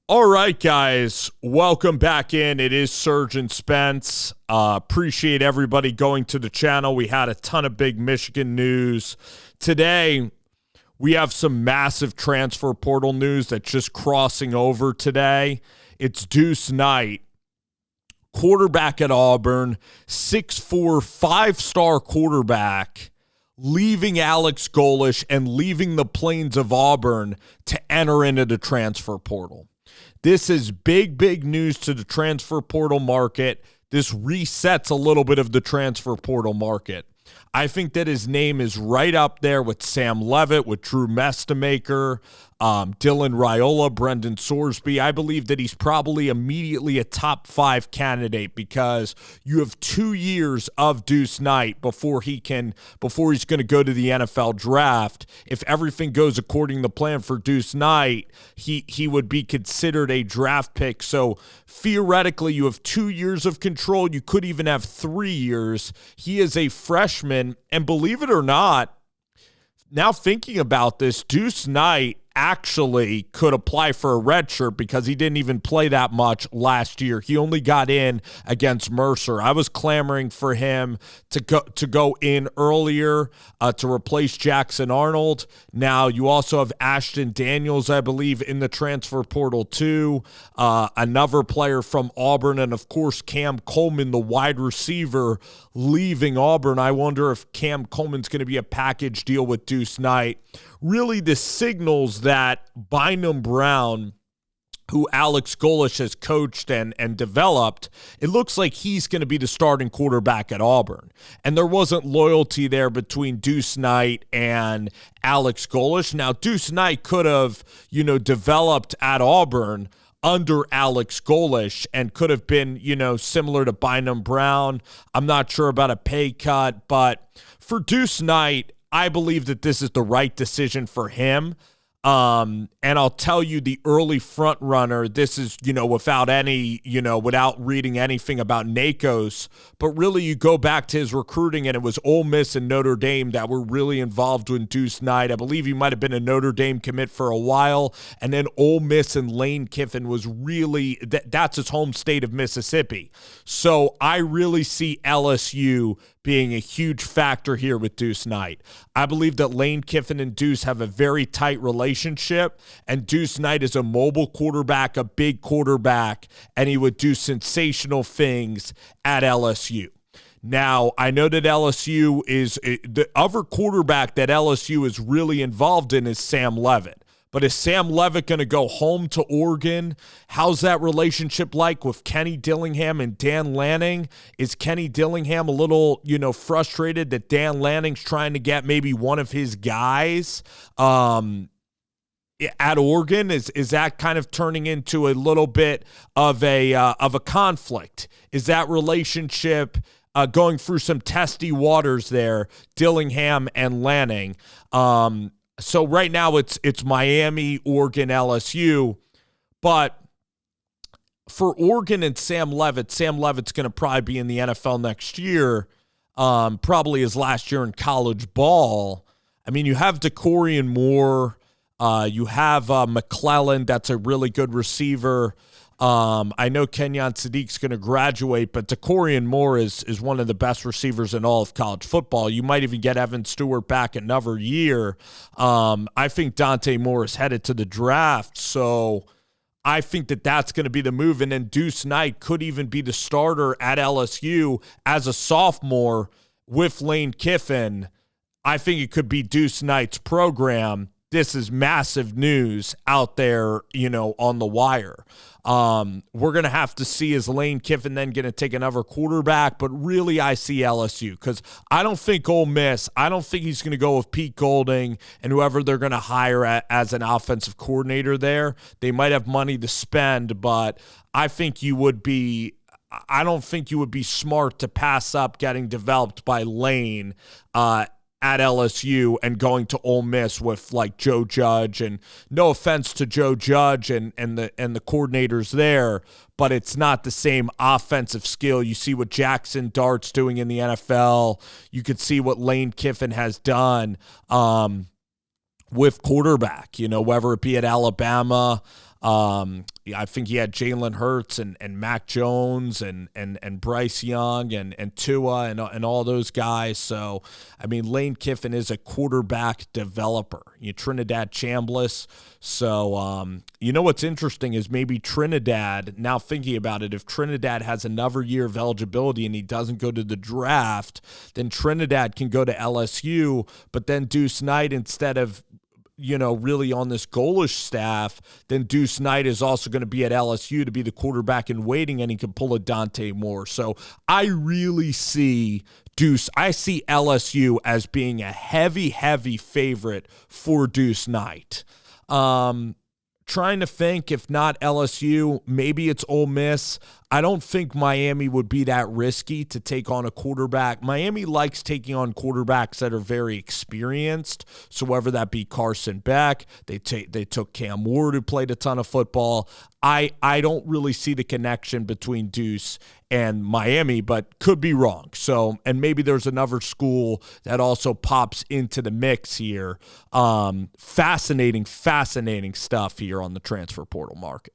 All right, guys, welcome back in. It is Serge and Spence. Appreciate everybody going to the channel. We had a ton of big Michigan news. Today, we have some massive transfer portal news that's just crossing over today. It's Deuce Knight, quarterback at Auburn, 6'4", five-star quarterback, leaving Alex Golesh and leaving the plains of Auburn to enter into the transfer portal. This is big news to the transfer portal market. This resets a little bit of the transfer portal market. I think that his name is right up there with Sam Leavitt, with Drew Mestamaker, Dylan Raiola, Brendan Sorsby. I believe that he's probably immediately a top 5 candidate because you have 2 years of Deuce Knight before he's going to go to the NFL draft. If everything goes according to plan for Deuce Knight, he would be considered a draft pick. So theoretically, you have 2 years of control. You could even have 3 years. He is a freshman, and believe it or not, now thinking about this, Deuce Knight actually could apply for a red shirt because he didn't even play that much last year. He only got in against Mercer. I was clamoring for him to go in earlier to replace Jackson Arnold. Now you also have Ashton Daniels, I believe, in the transfer portal too. Another player from Auburn, and of course Cam Coleman, the wide receiver, leaving Auburn. I wonder if Cam Coleman's going to be a package deal with Deuce Knight. Really, this signals that Bynum Brown, who Alex Golesh has coached and developed, it looks like he's going to be the starting quarterback at Auburn. And there wasn't loyalty there between Deuce Knight and Alex Golesh. Now, Deuce Knight could have, developed at Auburn under Alex Golesh and could have been, similar to Bynum Brown. I'm not sure about a pay cut, but for Deuce Knight, I believe that this is the right decision for him. And I'll tell you, the early front runner, this is, without reading anything about Nakos, but really you go back to his recruiting and it was Ole Miss and Notre Dame that were really involved with Deuce Knight. I believe he might have been a Notre Dame commit for a while. And then Ole Miss and Lane Kiffin was really, that's his home state of Mississippi. So I really see LSU being a huge factor here with Deuce Knight. I believe that Lane Kiffin and Deuce have a very tight relationship, and Deuce Knight is a mobile quarterback, a big quarterback, and he would do sensational things at LSU. Now, I know that LSU is the other quarterback that LSU is really involved in is Sam Leavitt. But is Sam Leavitt going to go home to Oregon? How's that relationship like with Kenny Dillingham and Dan Lanning? Is Kenny Dillingham a little, frustrated that Dan Lanning's trying to get maybe one of his guys at Oregon? Is that kind of turning into a little bit of a conflict? Is that relationship going through some testy waters there, Dillingham and Lanning? So right now it's Miami, Oregon, LSU, but for Oregon and Sam Leavitt's going to probably be in the NFL next year, probably his last year in college ball. I mean, you have DeCorian Moore, you have McClellan, that's a really good receiver. I know Kenyon Sadiq's going to graduate, but DeCorian Moore is one of the best receivers in all of college football. You might even get Evan Stewart back another year. I think Dante Moore is headed to the draft, so I think that that's going to be the move. And then Deuce Knight could even be the starter at LSU as a sophomore with Lane Kiffin. I think it could be Deuce Knight's program. This is massive news out there, on the wire. We're going to have to see, is Lane Kiffin then going to take another quarterback? But really, I see LSU because I don't think Ole Miss, I don't think he's going to go with Pete Golding and whoever they're going to hire as an offensive coordinator there. They might have money to spend, but I don't think you would be smart to pass up getting developed by Lane at LSU and going to Ole Miss with like Joe Judge, and no offense to Joe Judge and the coordinators there, but it's not the same offensive skill. You see what Jackson Dart's doing in the NFL. You could see what Lane Kiffin has done with quarterback, whether it be at Alabama I think he had Jalen Hurts and Mac Jones and Bryce Young and Tua and all those guys. So, I mean, Lane Kiffin is a quarterback developer. Trinidad Chambliss. So, what's interesting is maybe Trinidad, now thinking about it, if Trinidad has another year of eligibility and he doesn't go to the draft, then Trinidad can go to LSU, but then Deuce Knight, instead of really on this Golesh staff, then Deuce Knight is also going to be at LSU to be the quarterback in waiting, and he can pull a Dante Moore. So I really see LSU as being a heavy, heavy favorite for Deuce Knight. Trying to think, if not LSU, maybe it's Ole Miss. I don't think Miami would be that risky to take on a quarterback. Miami likes taking on quarterbacks that are very experienced. So whether that be Carson Beck, they took Cam Ward, who played a ton of football. I don't really see the connection between Deuce and Miami, but could be wrong. So, and maybe there's another school that also pops into the mix here. Fascinating stuff here on the transfer portal market.